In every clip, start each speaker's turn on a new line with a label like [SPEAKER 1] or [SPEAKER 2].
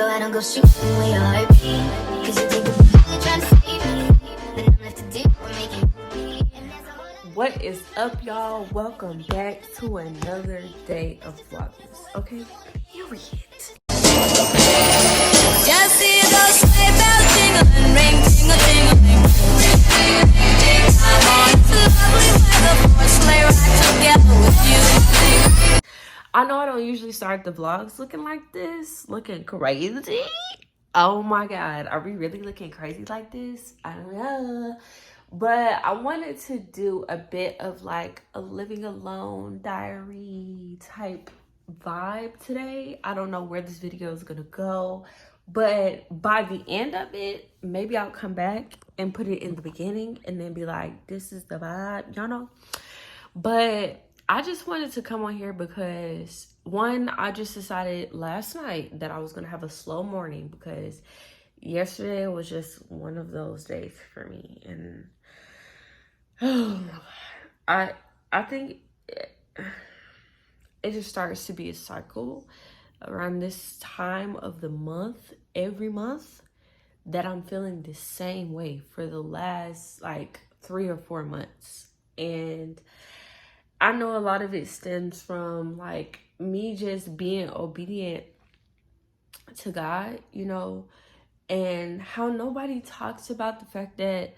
[SPEAKER 1] so I don't go shooting with your heartbeat. Cause you take the bullet trying to save me, but I'm left to deal with making me. And there's a whole lot.
[SPEAKER 2] What is up, y'all? Welcome back to another day of Vlogmas. Okay, period.
[SPEAKER 1] Just see those sleigh bells jingling, ring, tingle, tingling. I'm on this lovely weather for a sleigh ride together with you.
[SPEAKER 2] I know I don't usually start the vlogs looking like this, looking crazy. Oh my God, are we really looking crazy like this? I don't know. But I wanted to do a bit of like a living alone diary type vibe today. I don't know where this video is gonna go, but by the end of it, maybe I'll come back and put it in the beginning and then be like, this is the vibe, y'all know. But I just wanted to come on here because one, I just decided last night that I was gonna have a slow morning because yesterday was just one of those days for me. And I think it just starts to be a cycle around this time of the month, every month, that I'm feeling the same way for the last like 3 or 4 months. And I know a lot of it stems from like me just being obedient to God, you know, and how nobody talks about the fact that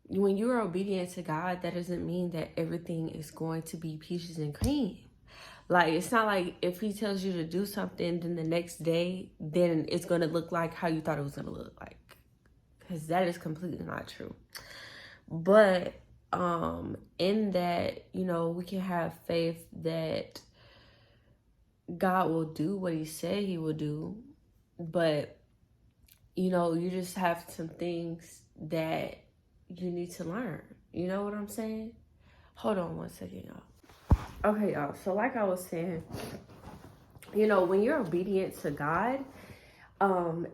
[SPEAKER 2] when you're obedient to God, that doesn't mean that everything is going to be peaches and cream. Like, it's not like if he tells you to do something, then the next day, then it's going to look like how you thought it was going to look like. Because that is completely not true. But in that, you know, we can have faith that God will do what he said he will do. But, you know, you just have some things that you need to learn. You know what I'm saying? Hold on one second, y'all. Okay, y'all. So like I was saying, you know, when you're obedient to God,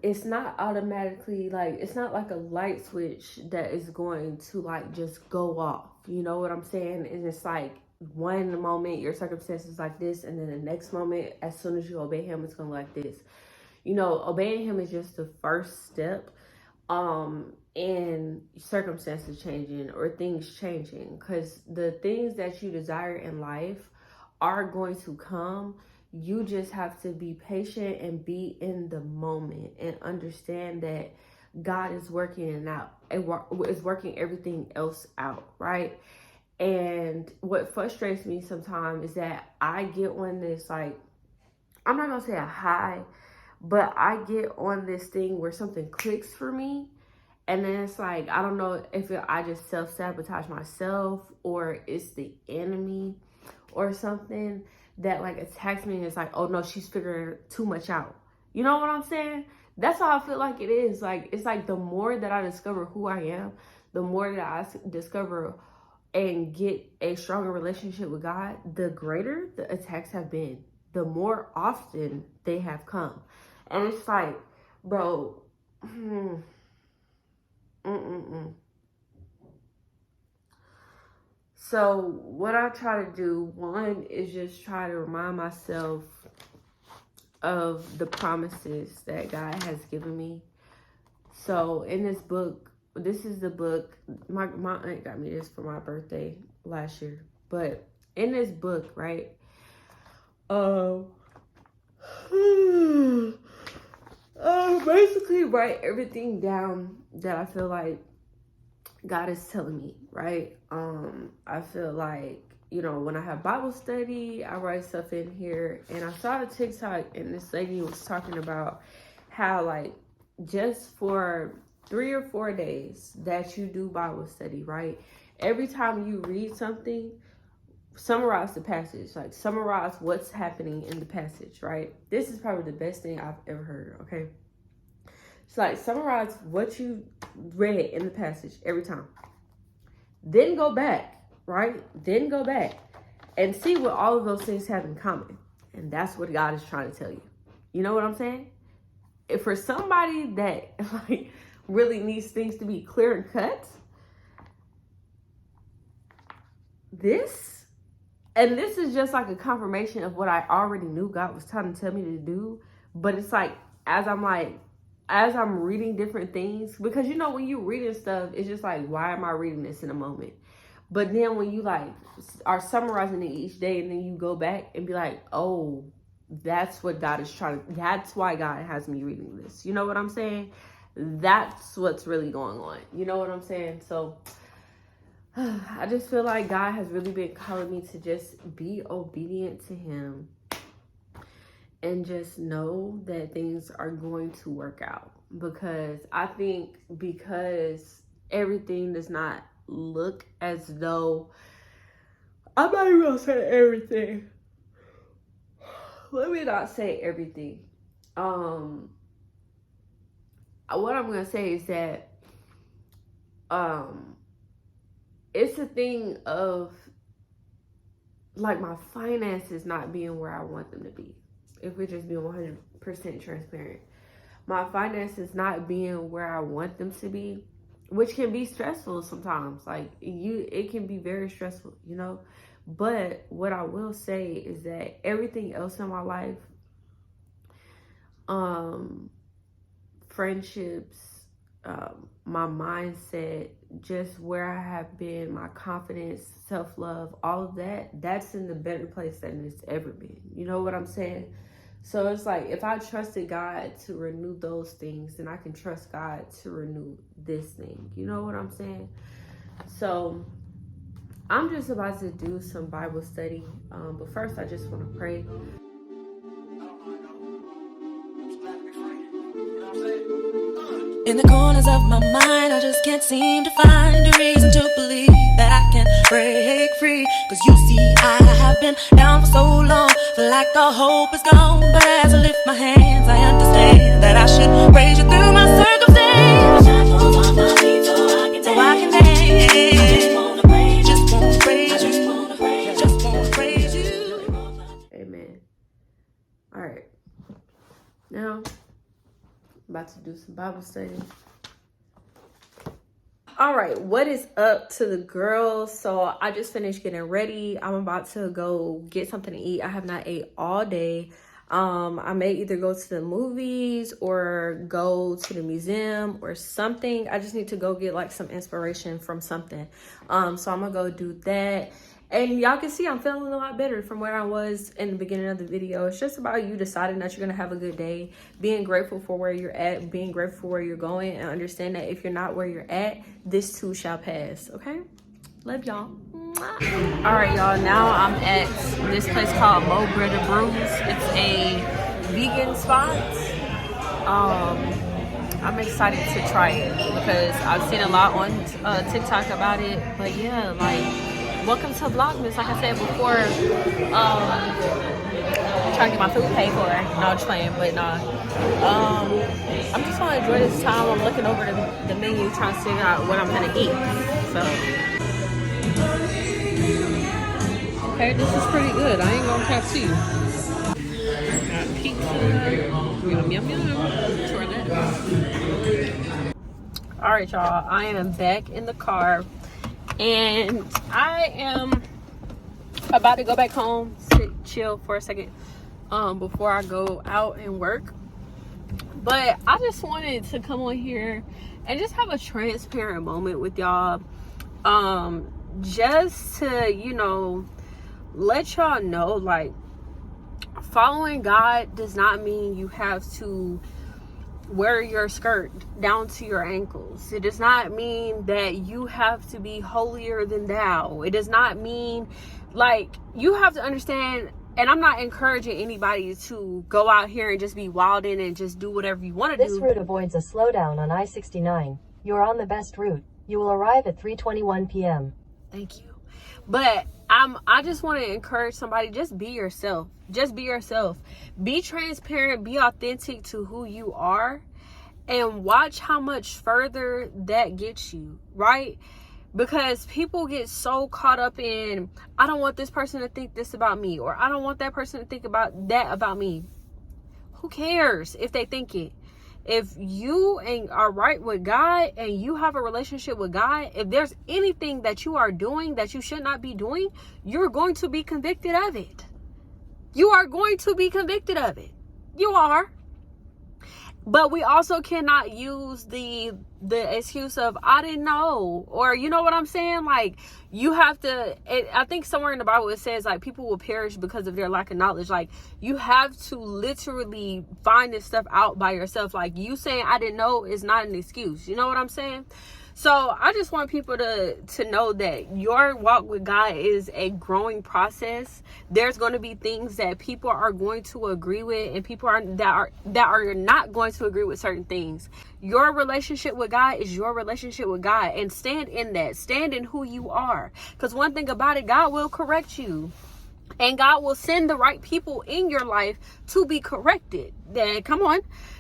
[SPEAKER 2] it's not automatically like, it's not like a light switch that is going to like just go off. You know what I'm saying? And it's like one moment your circumstances like this, and then the next moment, as soon as you obey him, it's gonna look like this. You know, obeying him is just the first step in circumstances changing or things changing, because the things that you desire in life are going to come. You just have to be patient and be in the moment and understand that God is working it out, is working everything else out, right? And what frustrates me sometimes is that I get on this, like, I'm not gonna say a high, but I get on this thing where something clicks for me. And then it's like, I don't know if I just self-sabotage myself or it's the enemy or something that like attacks me and it's like, oh no, she's figuring too much out. You know what I'm saying? That's how I feel like it is. Like, it's like the more that I discover who I am, the more that I discover and get a stronger relationship with God, the greater the attacks have been, the more often they have come. And it's like, bro, So what I try to do, one, is just try to remind myself of the promises that God has given me. So in this book, this is the book, my aunt got me this for my birthday last year. But in this book, right, basically write everything down that I feel like God is telling me, right? I feel like, you know, when I have Bible study, I write stuff in here. And I saw a TikTok and this lady was talking about how like just for 3 or 4 days that you do Bible study, right? Every time you read something, summarize the passage, like summarize what's happening in the passage, right? This is probably the best thing I've ever heard, okay? So like summarize what you read in the passage every time. Then go back, right? Then go back and see what all of those things have in common. And that's what God is trying to tell you. You know what I'm saying? If for somebody that like really needs things to be clear and cut, this is just like a confirmation of what I already knew God was trying to tell me to do. But it's like as I'm reading different things, because you know when you reading stuff, it's just like, why am I reading this in a moment? But then when you like are summarizing it each day, and then you go back and be like, oh, that's what God is trying to, that's why God has me reading this. You know what I'm saying? That's what's really going on. You know what I'm saying? So I just feel like God has really been calling me to just be obedient to him and just know that things are going to work out. Because I think because everything does not look as though, I'm not even gonna say everything. Let me not say everything. What I'm gonna say is that it's a thing of like my finances not being where I want them to be. If we're just being 100% transparent, my finances not being where I want them to be, which can be stressful sometimes. Like it can be very stressful, you know. But what I will say is that everything else in my life, friendships, my mindset, just where I have been, my confidence, self-love, all of that, that's in the better place than it's ever been. You know what I'm saying? So it's like, if I trusted God to renew those things, then I can trust God to renew this thing. You know what I'm saying? So I'm just about to do some Bible study. But first, I just want to pray.
[SPEAKER 1] In the corners of my mind, I just can't seem to find a reason to believe that I can break free. Cause you see, I have been down for so long, feel like all hope is gone. But as I lift my hands, I understand that I should praise you through my circumstance. So I can dance. Just wanna praise you. Just wanna praise you.
[SPEAKER 2] Amen. All right. Now, about to do some Bible study. All right, what is up to the girls? So I just finished getting ready. I'm about to go get something to eat. I have not ate all day. I may either go to the movies or go to the museum or something. I just need to go get like some inspiration from something. So I'm gonna go do that. And y'all can see I'm feeling a lot better from where I was in the beginning of the video. It's just about you deciding that you're going to have a good day, being grateful for where you're at, being grateful for where you're going, and understand that if you're not where you're at, this too shall pass, okay? Love y'all. All right, y'all. Now I'm at this place called Mo Bread and Brews. It's a vegan spot. I'm excited to try it because I've seen a lot on TikTok about it. But yeah, like, welcome to Vlogmas. Like I said before, I'm trying to get my food paid for. No, I'm just playing, but nah. I'm just gonna enjoy this time. I'm looking over the menu, trying to figure out what I'm gonna eat. So,
[SPEAKER 3] okay, this is pretty good. I ain't gonna cap to you. Got pizza. Yum, yum, yum. Try that.
[SPEAKER 2] all right, y'all. I am back in the car. And I am about to go back home, sit, chill for a second before I go out and work. But I just wanted to come on here and just have a transparent moment with y'all. Just to, you know, let y'all know, like, following God does not mean you have to wear your skirt down to your ankles. It does not mean that you have to be holier than thou. It does not mean, like, you have to understand, and I'm not encouraging anybody to go out here and just be wilding and just do whatever you want to do.
[SPEAKER 4] This route avoids a slowdown on I-69. You're on the best route. You will arrive at 3:21 p.m.
[SPEAKER 2] Thank you. But I just want to encourage somebody, just be yourself. Just be yourself. Be transparent, be authentic to who you are, and watch how much further that gets you, right? Because people get so caught up in, I don't want this person to think this about me, or I don't want that person to think about that about me. Who cares if they think it? If you are right with God and you have a relationship with God, if there's anything that you are doing that you should not be doing, you're going to be convicted of it. You are going to be convicted of it. You are.
[SPEAKER 3] But we also cannot use the excuse of I didn't know, or you know what I'm saying? Like, you have to, I think somewhere in the Bible it says like people will perish because of their lack of knowledge. Like, you have to literally find this stuff out by yourself. Like, you saying I didn't know is not an excuse. You know what I'm saying? So I just want people to know that your walk with God is a growing process. There's going to be things that people are going to agree with, and people that are not going to agree with certain things. Your relationship with God is your relationship with God, and stand in that. Stand in who you are. Because one thing about it, God will correct you. And God will send the right people in your life to be corrected. Then come on.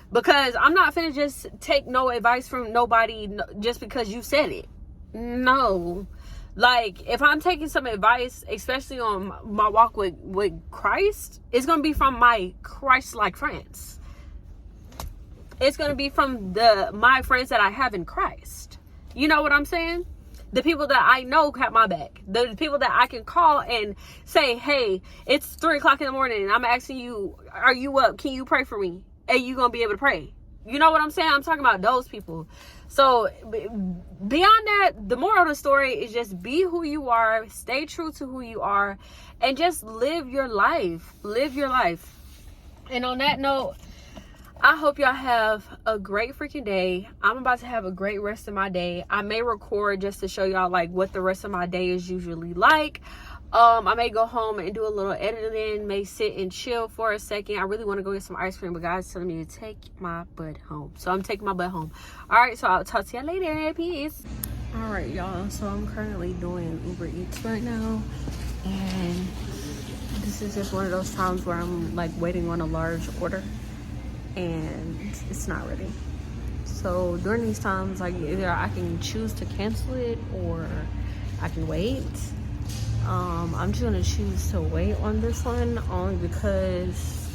[SPEAKER 3] Because I'm not finna just take no advice from nobody just because you said it. No. Like, if I'm taking some advice, especially on my walk with Christ, it's going to be from my Christ-like friends. It's going to be from my friends that I have in Christ. You know what I'm saying? The people that I know have my back. The people that I can call and say, hey, it's 3 o'clock in the morning and I'm asking you, are you up? Can you pray for me? And you gonna be able to pray. You know what I'm saying? I'm talking about those people. So beyond that, the moral of the story is just be who you are, stay true to who you are, and just live your life. Live your life. And on that note, I hope y'all have a great freaking day. I'm about to have a great rest of my day. I may record just to show y'all like what the rest of my day is usually like. I may go home and do a little editing, may sit and chill for a second. I really want to go get some ice cream, but God's telling me to take my butt home. So I'm taking my butt home. All right, so I'll talk to y'all later. Peace. All right, y'all. So I'm currently doing Uber Eats right now. And this is just one of those times where I'm like waiting on a large order and it's not ready. So during these times, like either I can choose to cancel it or I can wait. I'm just gonna choose to wait on this one only because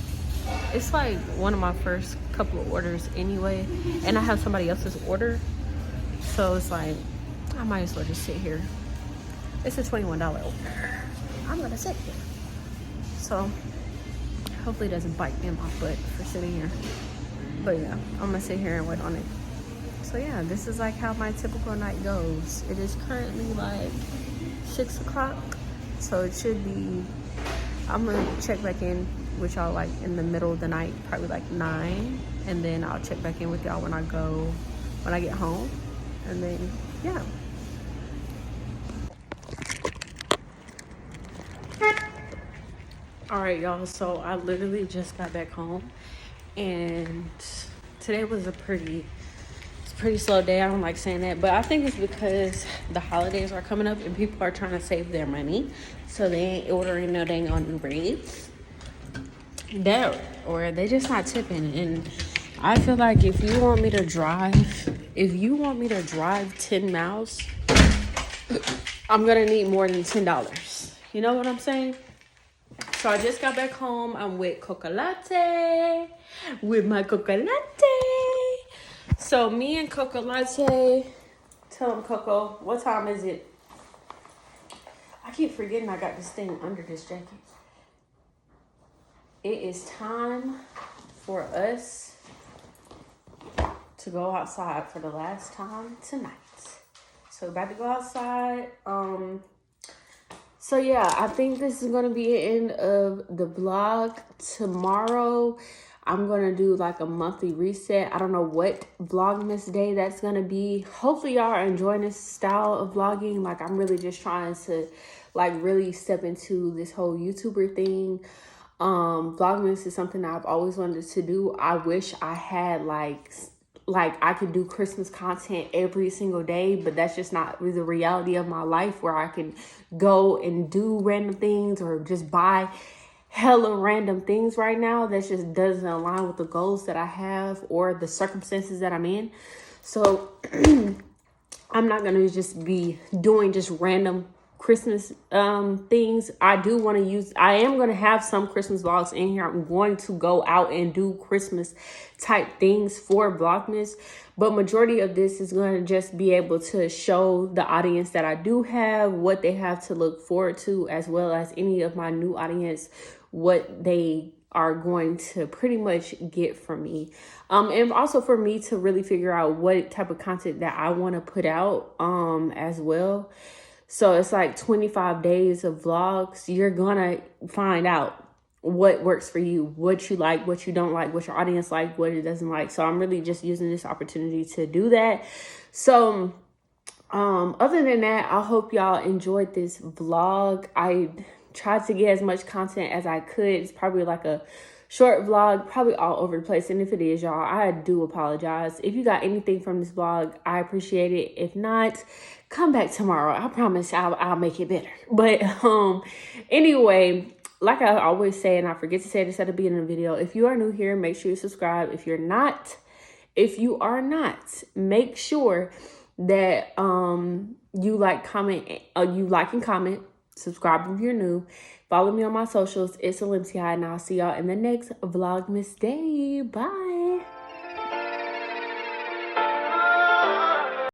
[SPEAKER 3] it's like one of my first couple of orders anyway, and I have somebody else's order, so it's like I might as well just sit here. It's a $21 order. I'm gonna sit here, so hopefully it doesn't bite me in my butt for sitting here. But yeah, I'm gonna sit here and wait on it. So yeah, this is like how my typical night goes. It is currently like 6 o'clock, so it should be, I'm gonna check back in with y'all like in the middle of the night, probably like 9, and then I'll check back in with y'all when I get home, and then yeah. All right, y'all, so I literally just got back home, and today was a pretty slow day. I don't like saying that, but I think it's because the holidays are coming up and people are trying to save their money, so they ain't ordering no dang on Uber Eats. Or they just not tipping. And I feel like if you want me to drive 10 miles, I'm gonna need more than $10. You know what I'm saying? So I just got back home. I'm with Coca Latte, with my Coca Latte. So me and Coca Latte, tell him, Coco, what time is it? I keep forgetting I got this thing under this jacket. It is time for us to go outside for the last time tonight. So we're about to go outside. So yeah, I think this is going to be the end of the vlog. Tomorrow, I'm going to do like a monthly reset. I don't know what Vlogmas day that's going to be. Hopefully y'all are enjoying this style of vlogging. Like, I'm really just trying to like really step into this whole YouTuber thing. Vlogmas is something I've always wanted to do. I wish I had like I could do Christmas content every single day, but that's just not the reality of my life, where I can go and do random things or just buy hella random things right now. That just doesn't align with the goals that I have or the circumstances that I'm in. So I'm not going to just be doing just random Christmas things. I am going to have some Christmas vlogs in here. I'm going to go out and do Christmas type things for Vlogmas, but majority of this is going to just be able to show the audience that I do have what they have to look forward to, as well as any of my new audience what they
[SPEAKER 2] are going to pretty much get from me. And also for me to really figure out what type of content that I want to put out as well. So it's like 25 days of vlogs. You're gonna find out what works for you, what you like, what you don't like, what your audience like, what it doesn't like. So I'm really just using this opportunity to do that. So other than that, I hope y'all enjoyed this vlog. I tried to get as much content as I could. It's probably like a short vlog, probably all over the place. And if it is, y'all, I do apologize. If you got anything from this vlog, I appreciate it. If not, come back tomorrow. I promise I'll make it better. But anyway, like I always say, and I forget to say this at the beginning of the video, if you are new here, make sure you subscribe. If you are not, make sure that you like and comment, subscribe if you're new, follow me on my socials. It's Olympia, and I'll see y'all in the next Vlogmas day. Bye.